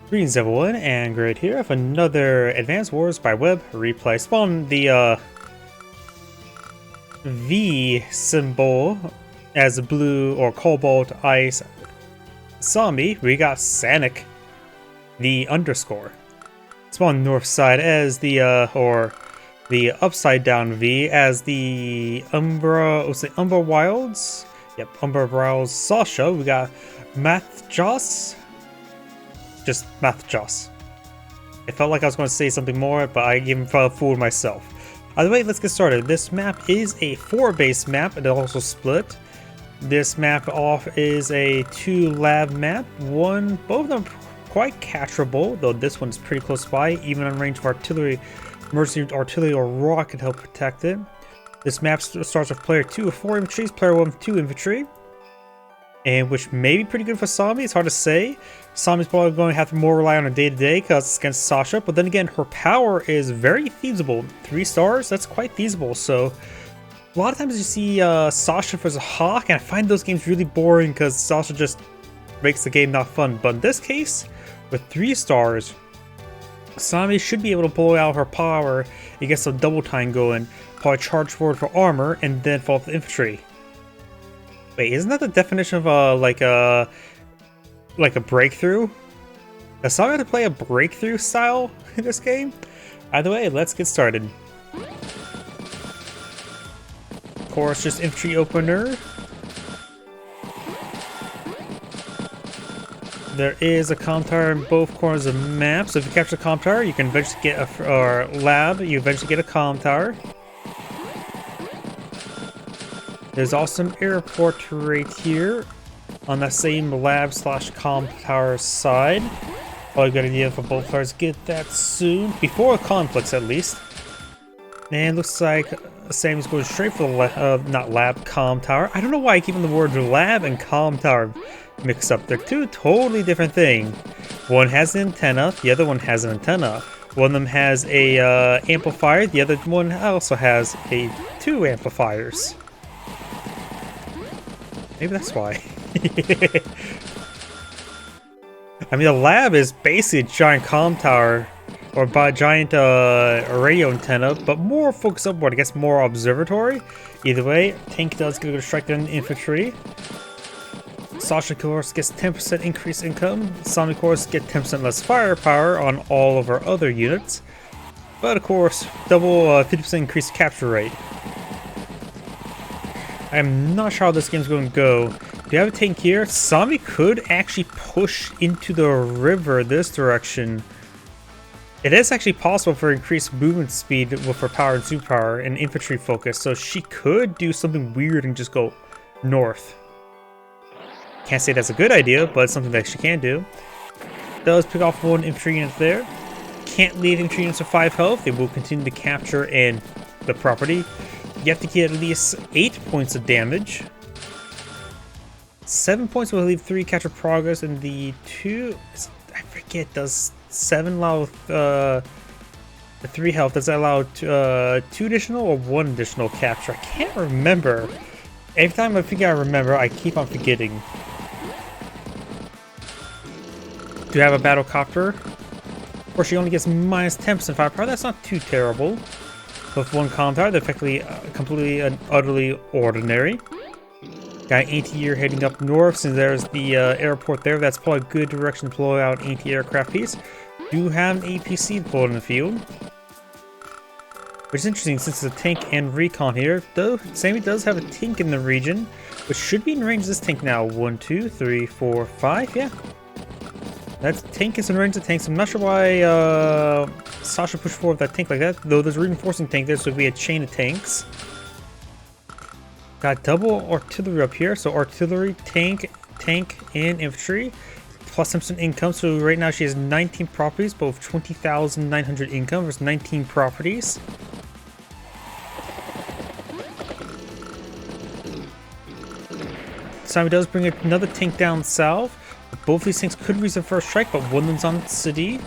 Greetings everyone, and Angrade here with another Advanced Wars by Web replay. Spawn the V symbol as blue or cobalt ice Sami. We got Sanic, the underscore. Spawn north side as the the upside down V as the Umbra. What's the Umbra Wilds? Yep, Umbra Wilds Sasha. We got Matthjass. Just Matthjass. I felt like I was going to say something more, but I even fooled myself. Either way, let's get started. This map is a 4-base map. It also split. This map off is a 2 lab map. Both of them quite catchable, though this one's pretty close by, even on range of artillery, emergency artillery or rock can help protect it. This map starts with player 2 with 4 infantry, player 1 with 2 infantry. And which may be pretty good for Sami, it's hard to say. Sami's probably going to have to more rely on her day-to-day because it's against Sasha, but then again, her power is very feasible. 3 stars, that's quite feasible, so a lot of times you see Sasha versus Hawk, and I find those games really boring because Sasha just makes the game not fun. But in this case, with 3 stars, Sami should be able to blow out her power and get some double time going, probably charge forward for armor, and then fall to infantry. Wait, isn't that the definition of like a breakthrough? Does Sami have to play a breakthrough style in this game? Either way, let's get started. Of course, just infantry opener. There is a comm tower in both corners of the map, so if you capture the comm tower, you can eventually get a lab. You eventually get a comm tower. There's also an airport right here on that same lab slash comm tower side. Probably a good idea for both players to get that soon, before conflicts at least. And looks like Sami's going straight for the not lab, comm tower. I don't know why I keep the word lab and comm tower mixed up. They're two totally different things. One has an antenna, the other one has an antenna. One of them has a amplifier, the other one also has 2 amplifiers. Maybe that's why. I mean, the lab is basically a giant comm tower or a giant radio antenna, but more focused upward, I guess more observatory. Either way, tank does get a good strike down the infantry. Sasha, of course, gets 10% increased income. Sami, of course, get 10% less firepower on all of our other units. But, of course, double 50% increased capture rate. I'm not sure how this game's going to go. Do you have a tank here? Sami could actually push into the river this direction. It is actually possible for increased movement speed with her power and superpower and infantry focus, so she could do something weird and just go north. Can't say that's a good idea, but it's something that she can do. Does pick off 1 infantry unit there. Can't leave infantry units with 5 health. They will continue to capture and the property. You have to get at least 8 points of damage. 7 points will leave 3 capture progress, and the 2, I forget, does 7 allow the 3 health? Does that allow 2 additional or 1 additional capture? I can't remember. Every time I think I remember, I keep on forgetting. Do you have a battle copter? Of course, she only gets minus 10% firepower. That's not too terrible. With 1 comm tower, they're effectively completely and utterly ordinary. Got anti-air heading up north, since there's the airport there. That's probably a good direction to blow out anti-aircraft piece. Do have an APC deployed in the field, which is interesting since it's a tank and recon here. Though Sami does have a tank in the region, which should be in range of this tank now. 1, 2, 3, 4, 5. Yeah, that tank is in range of tanks. I'm not sure why Sasha pushed forward that tank like that, though there's a reinforcing tank there, so it'd be a chain of tanks. Got double artillery up here, so artillery, tank, and infantry. Plus some income, so right now she has 19 properties, but with 20,900 income versus 19 properties. Sami does bring another tank down south. Both these tanks could reach the first strike, but one of them's on the city.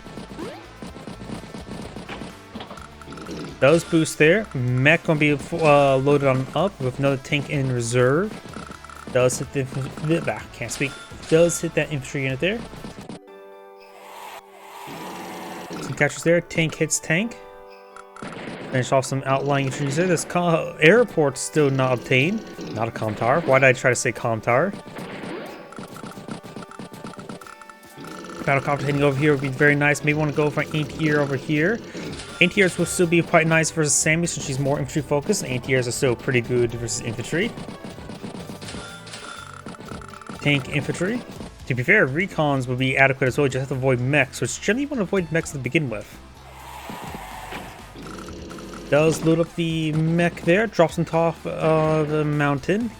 Does boost there. Mech gonna be loaded on up with another tank in reserve. Does hit the can't speak. Does hit that infantry unit there. Some captures there. Tank hits tank. Finish off some outlying infantry there. This airport's still not obtained. Not a comm tower. Why did I try to say comm tower? Battlecopter hitting over here would be very nice. Maybe want to go for an anti-air over here. Anti-airs will still be quite nice versus Sami since she's more infantry focused. And anti-airs are still pretty good versus infantry. Tank infantry. To be fair, recons would be adequate as well. You just have to avoid mechs, which generally you want to avoid mechs to begin with. Does load up the mech there, drops on top of the mountain.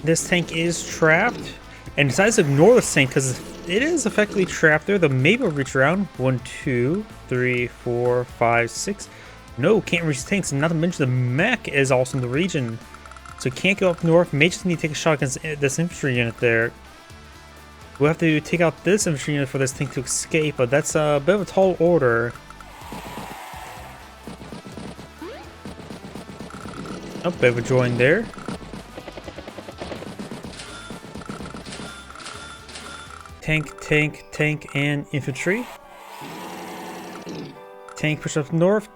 This tank is trapped and decides to ignore this tank because it is effectively trapped there. The maybe will reach around 1, 2, 3, 4, 5, 6. No, can't reach the tanks. And not to mention the mech is also in the region. So can't go up north. May just need to take a shot against this infantry unit there. We'll have to take out this infantry unit for this tank to escape, but that's a bit of a tall order. Oh, bit of a join there. Tank, tank, tank, and infantry. Tank push up north.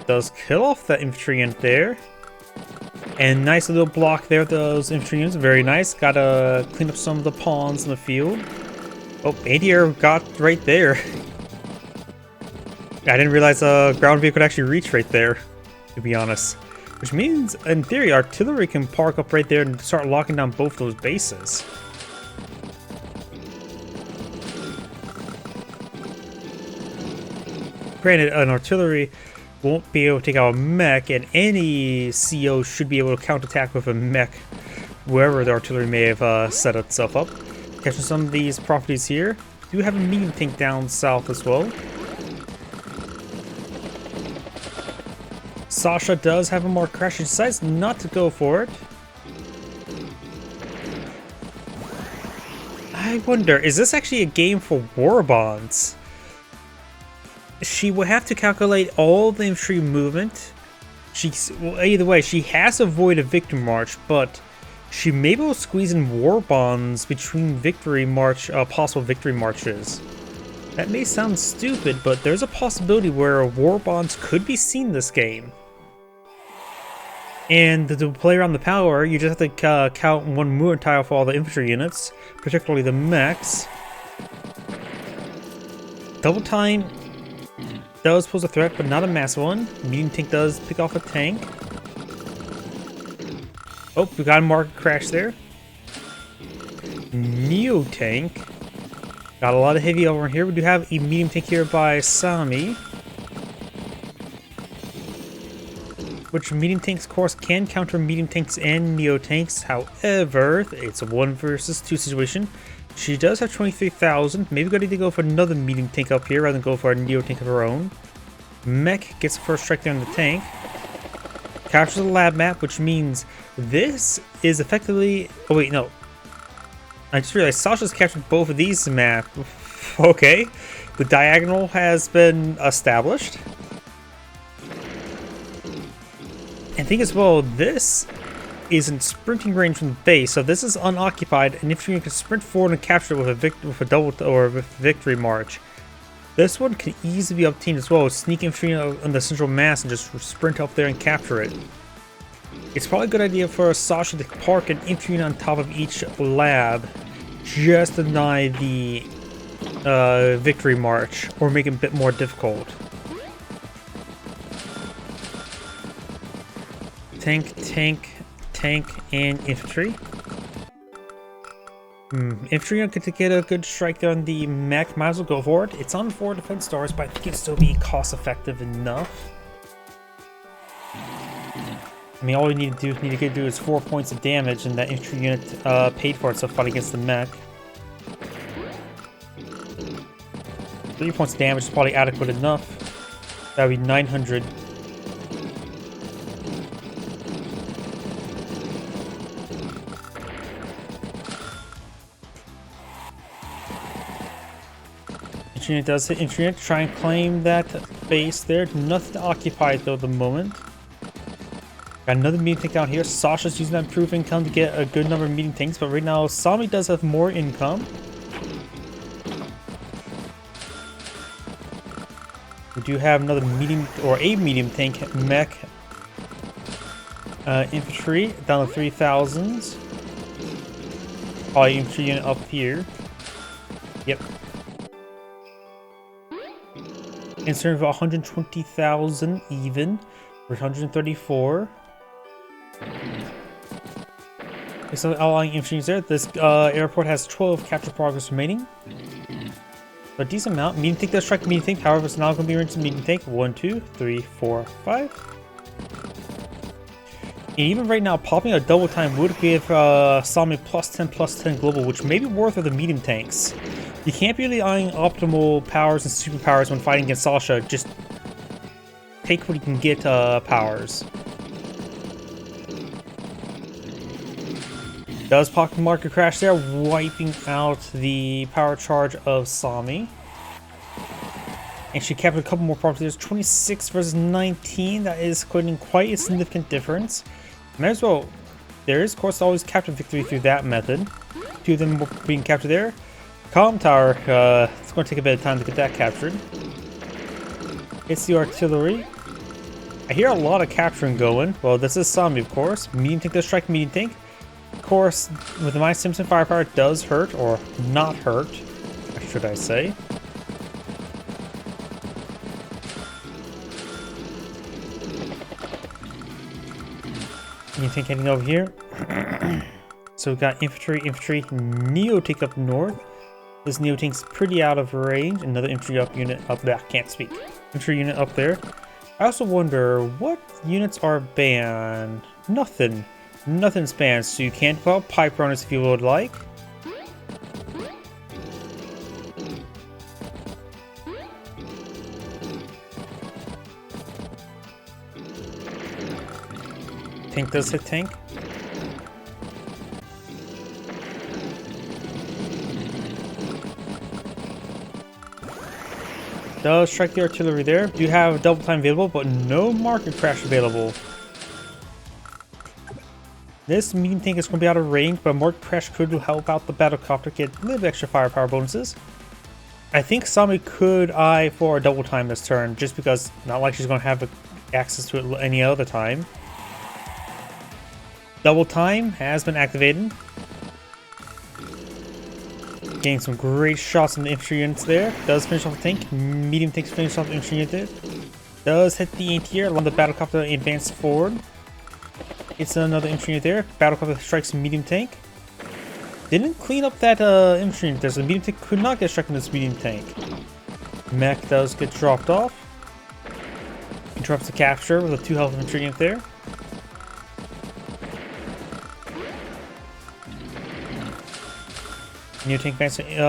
Does kill off that infantry unit there. And nice little block there, those infantry units. Very nice. Gotta clean up some of the pawns in the field. Oh, anti-air got right there. I didn't realize a ground vehicle could actually reach right there, to be honest. Which means, in theory, artillery can park up right there and start locking down both those bases. Granted, an artillery won't be able to take out a mech, and any CO should be able to counterattack with a mech wherever the artillery may have set itself up. Catching some of these properties here. Do have a medium tank down south as well. Sasha does have a more crash. She decides not to go for it. I wonder, is this actually a game for war bonds? She will have to calculate all the infantry movement. Well, either way, she has to avoid a victory march, but she may be able to squeeze in war bonds between possible victory marches. That may sound stupid, but there's a possibility where war bonds could be seen this game. And to play around the power, you just have to count one movement tile for all the infantry units, particularly the mechs. Double time does pose a threat, but not a massive one. Medium tank does pick off a tank. Oh, we got a market crash there. Neo tank. Got a lot of heavy over here. We do have a medium tank here by Sami. Which medium tanks, of course, can counter medium tanks and neo tanks. However, it's a 1 versus 2 situation. She does have 23,000. Maybe we need to go for another medium tank up here rather than go for a neo tank of her own. Mech gets the first strike there on the tank. Captures the lab map, which means this is effectively... Oh wait, no. I just realized Sasha's captured both of these maps. Okay. The diagonal has been established. And think as well, this is in sprinting range from the base, so this is unoccupied, and if you can sprint forward and capture it with a double or with victory march, this one can easily be obtained as well. Sneak infantry on the central mass and just sprint up there and capture it. It's probably a good idea for Sasha to park an infantry on top of each lab, just to deny the victory march or make it a bit more difficult. Tank, tank, tank, and infantry. Infantry could get a good strike there on the mech. Might as well go for it. It's on 4 defense stars, but I think it'd still be cost effective enough. I mean, all you need to do is 4 points of damage, and that infantry unit paid for itself fight against the mech. 3 points of damage is probably adequate enough. That would be 900. Unit does hit infantry unit, try and claim that base there. Nothing to occupy though at the moment. Got another medium tank down here. Sasha's using that improved income to get a good number of medium tanks, but right now Sami does have more income. We do have another medium or a medium tank mech infantry down to 3,000. All infantry unit up here. Yep. Instead of 120,000 even for 134. So outlying infantry there. This airport has 12 capture progress remaining. A decent amount. Medium tank does strike medium tank, however, it's not going to be into medium tank. 1, 2, 3, 4, 5. And even right now, popping a double time would give Sami +10/+10 global, which may be worth of the medium tanks. You can't be really eyeing optimal powers and superpowers when fighting against Sasha. Just take what you can get powers. Does pocket market crash there, wiping out the power charge of Sami. And she captured a couple more properties. 26 versus 19. That is quite a significant difference. Might as well. There is, of course, always capture victory through that method. 2 of them being captured there. Comm tower. It's going to take a bit of time to get that captured. It's the artillery. I hear a lot of capturing going. Well, this is Sami, of course. Medium tank does strike medium tank. Of course, with the My Simpson firepower, it does hurt, or not hurt, should I say. You think heading over here? So we've got infantry, Neo tank up north. This Neo tank's pretty out of range. Another infantry up unit up there. I can't speak. Infantry unit up there. I also wonder what units are banned. Nothing. Nothing's banned, so you can pull out pipe runners if you would like. Tank does hit tank. Does strike the artillery there. Do have double time available, but no market crash available. This medium tank is going to be out of range, but market crash could help out the battlecopter get a little bit extra firepower bonuses. I think Sami could eye for a double time this turn, just because not like she's going to have access to it any other time. Double time has been activated. Getting some great shots on the infantry units there. Does finish off the tank. Medium tanks finish off the infantry unit there. Does hit the anti-air, along the battlecopter advance forward. It's another infantry unit there. Battlecopter strikes medium tank. Didn't clean up that infantry unit there, so the medium tank could not get struck in this medium tank. Mech does get dropped off. Interrupts the capture with a 2 health infantry unit there. New tank advancing,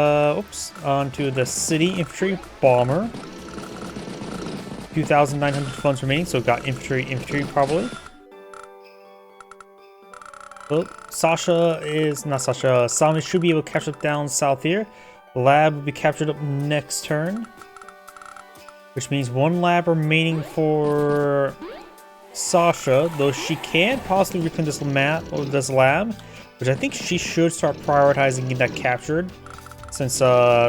onto the city infantry bomber. 2,900 funds remaining, so got infantry probably. Well, Sami should be able to capture it down south here. Lab will be captured up next turn. Which means 1 lab remaining for Sasha, though she can possibly reclaim this lab, which I think she should start prioritizing getting that captured, since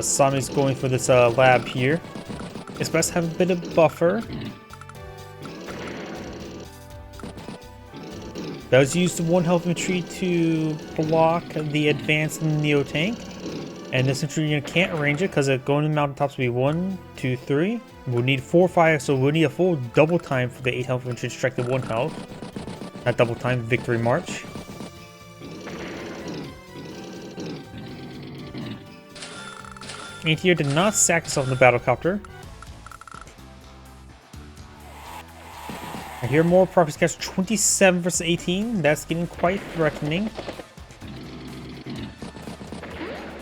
Sami's going for this lab here. It's best to have a bit of buffer. Does use the 1 health infantry to block the advance in the Neo tank. And this infantry unit can't range it because going to the mountaintops will be 1, 2, 3. We'll need 4, 5, so we'll need a full double time for the 8 health infantry to strike the 1 health. Not double time, victory march. Anti-air did not sack itself in the battlecopter. I hear more properties catch 27 versus 18. That's getting quite threatening.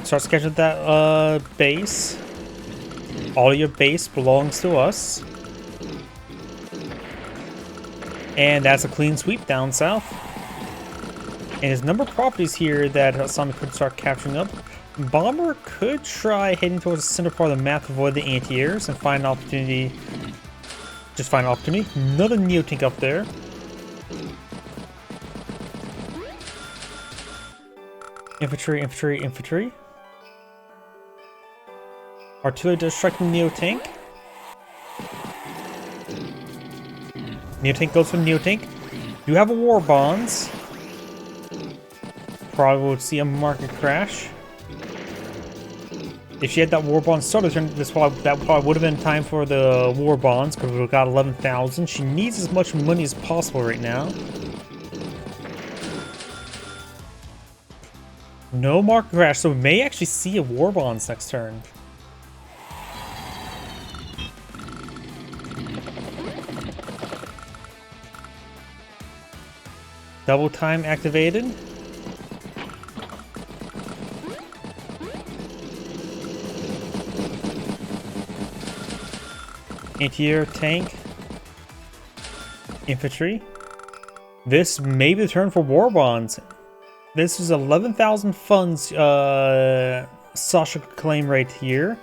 Start sketching that base. All your base belongs to us. And that's a clean sweep down south. And there's a number of properties here that Sami could start capturing up. Bomber could try heading towards the center part of the map to avoid the anti-airs and find an opportunity. Just find an opportunity. Another Neo tank up there. Infantry. Artillery does strike the Neo tank. Neotank goes for Neotank. You have a War Bonds. Probably would see a market crash. If she had that War Bond starter turn, that probably would have been time for the War Bonds, because we got 11,000. She needs as much money as possible right now. No market crash, so we may actually see a War Bonds next turn. Double time activated. Anti-air tank. Infantry. This may be the turn for War Bonds. This is 11,000 funds Sasha could claim right here.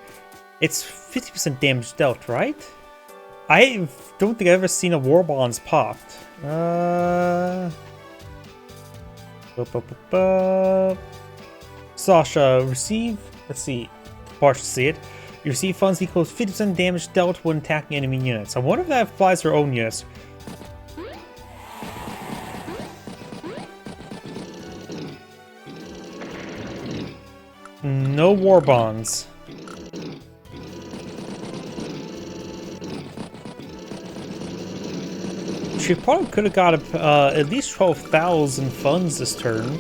It's 50% damage dealt, right? I don't think I've ever seen a War Bonds popped. Sasha, receive, let's see, partial see it. You receive funds equals 50% damage dealt when attacking enemy units. I wonder if that applies to her own units. No War Bonds. She probably could have got at least 12,000 funds this turn.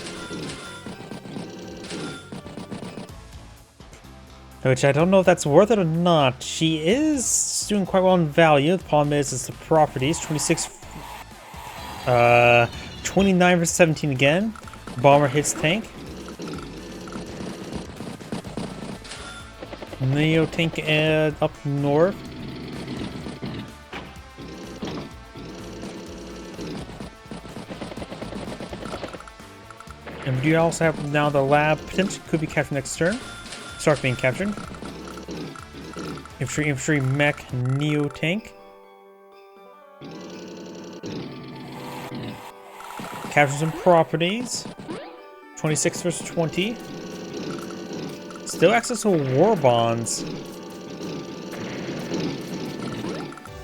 Which I don't know if that's worth it or not. She is doing quite well in value. The problem is it's the properties. 26... 29 versus 17 again. Bomber hits tank. Neo tank up north. And we do also have now the lab potentially could be captured next turn. Start being captured. Infantry, mech, neo tank. Capture some properties. 26 versus 20. Still access to War Bonds.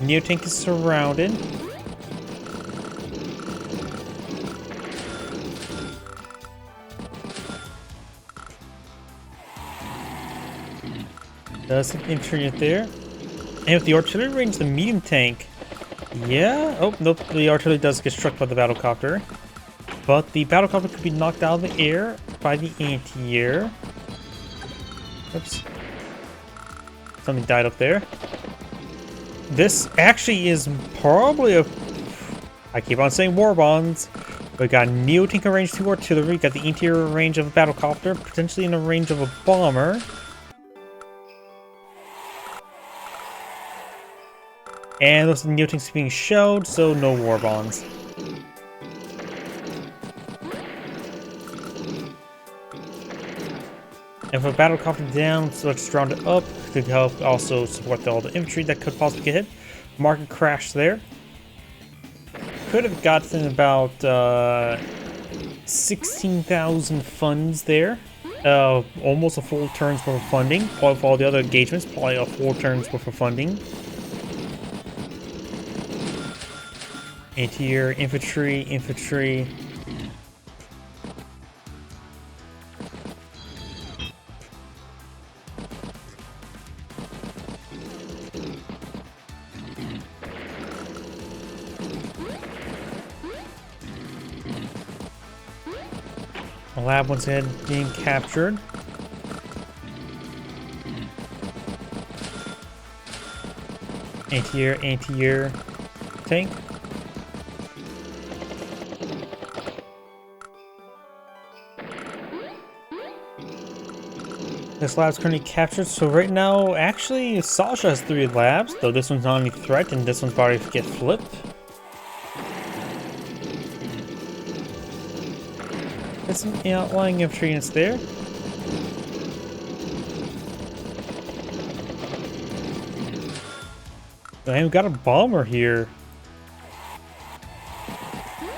Neo tank is surrounded. Does an infantry unit there. And with the artillery range, the medium tank. Yeah. Oh, nope. The artillery does get struck by the battlecopter. But the battlecopter could be knocked out of the air by the anti-air. Oops. Something died up there. This actually is probably a... I keep on saying War Bonds. We got Neo tank in range 2 artillery. Got the interior range of a battlecopter. Potentially in the range of a bomber. And those Neo tanks being shelled, so no War Bonds. And for battlecopter down, so let's round it up to help also support all the infantry that could possibly get hit. Market crash there. Could have gotten about 16,000 funds there. Almost a full turn's worth of funding. Probably for all the other engagements, probably a full turn's worth of funding. Anti-air, infantry. The lab once again being captured. Anti-air tank. This lab's currently captured, so right now, actually, Sasha has 3 labs, though this one's not any threat, and this one's about to get flipped. There's some outlying infantry units there. And we've got a bomber here.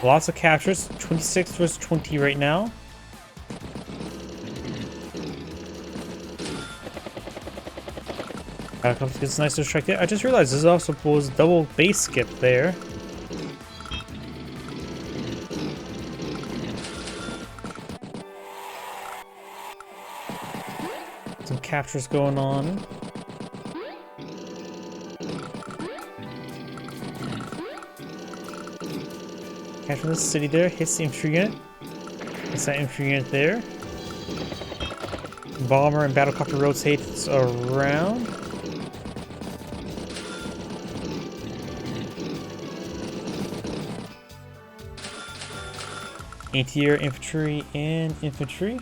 Lots of captures, 26 versus 20 right now. Gets a nice strike there. I just realized this also was double base skip there. Some captures going on. Capture the city there, hits the infantry unit. Hits that infantry unit there. Bomber and battlecopter rotates around. Anti-air infantry and infantry.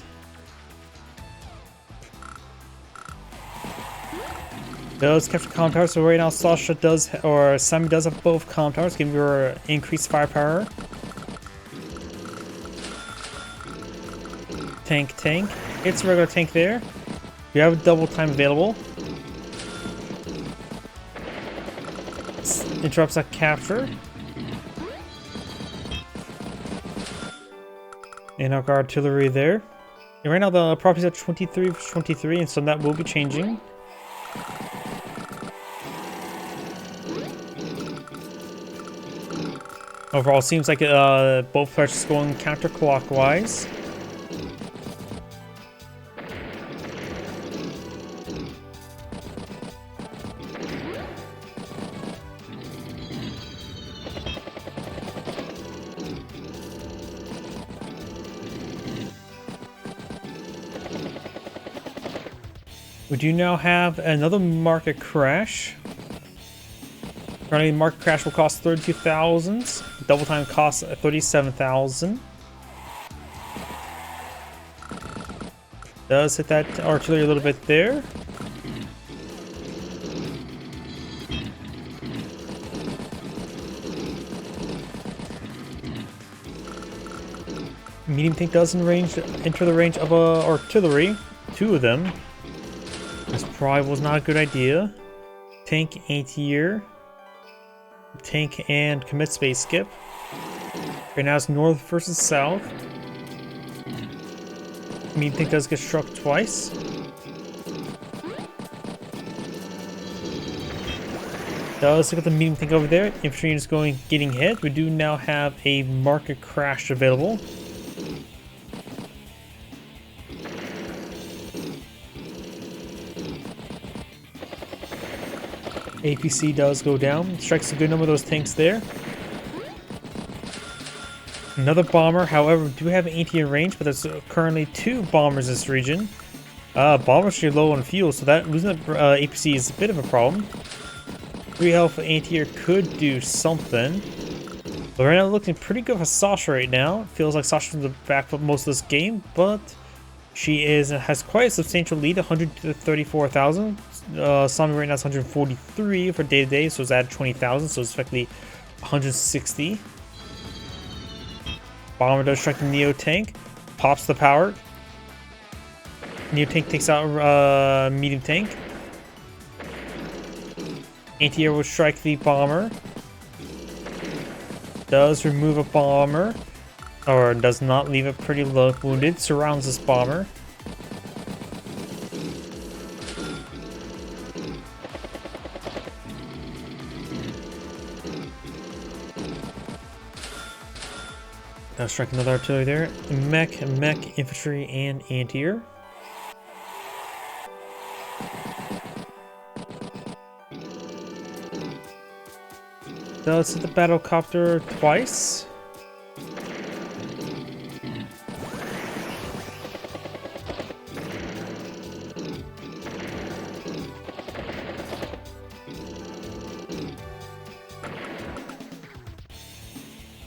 Does capture comm towers, so right now Sasha does, or Sami does have both comm towers, giving her increased firepower. Tank. It's a regular tank there. You have double time available. Interrupts that capture. And our artillery there. And right now the property's at 23 for 23, and so that will be changing. Overall, seems like both players are going counterclockwise. We do now have another market crash. Currently, market crash will cost 32,000. Double time costs 37,000. Does hit that artillery a little bit there. Medium tank does enter the range of artillery. Two of them. This probably was not a good idea. Tank anti-air. Tank and commit space skip. Right now it's north versus south. Medium tank does get struck twice. Let's look at the medium tank over there. Infantry is getting hit. We do now have a market crash available. APC does go down. Strikes a good number of those tanks there. Another bomber, however, we do have anti-air range, but there's currently two bombers in this region. Bombers are low on fuel, so that losing APC is a bit of a problem. 3 health anti-air could do something. But right now looking pretty good for Sasha right now. It feels like Sasha's in the back for most of this game, but she has quite a substantial lead, 134,000. Sami right now is 143 for day-to-day, so it's added 20,000, so it's effectively 160. Bomber does strike the Neo tank, pops the power. Neo tank takes out medium tank. Anti-air will strike the bomber. Does remove a bomber, or does not leave it pretty low wounded. Surrounds this bomber. Strike another artillery there. Mech, infantry, and anti-air. Does hit the battlecopter twice.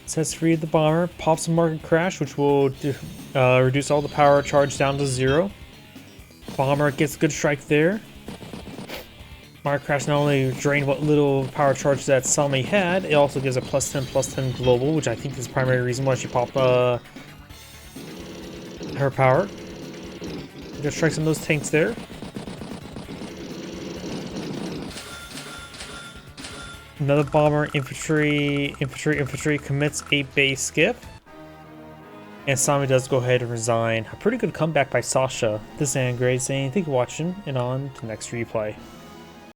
Sets free the bomber, pops a market crash, which will reduce all the power charge down to 0. Bomber gets a good strike there. Market crash not only drained what little power charge that Sami had, it also gives a +10/+10 global, which I think is the primary reason why she popped her power. Good strikes on those tanks there. Another bomber, infantry commits a base skip. And Sami does go ahead and resign. A pretty good comeback by Sasha. This is Angrade saying thank you for watching, and on to next replay.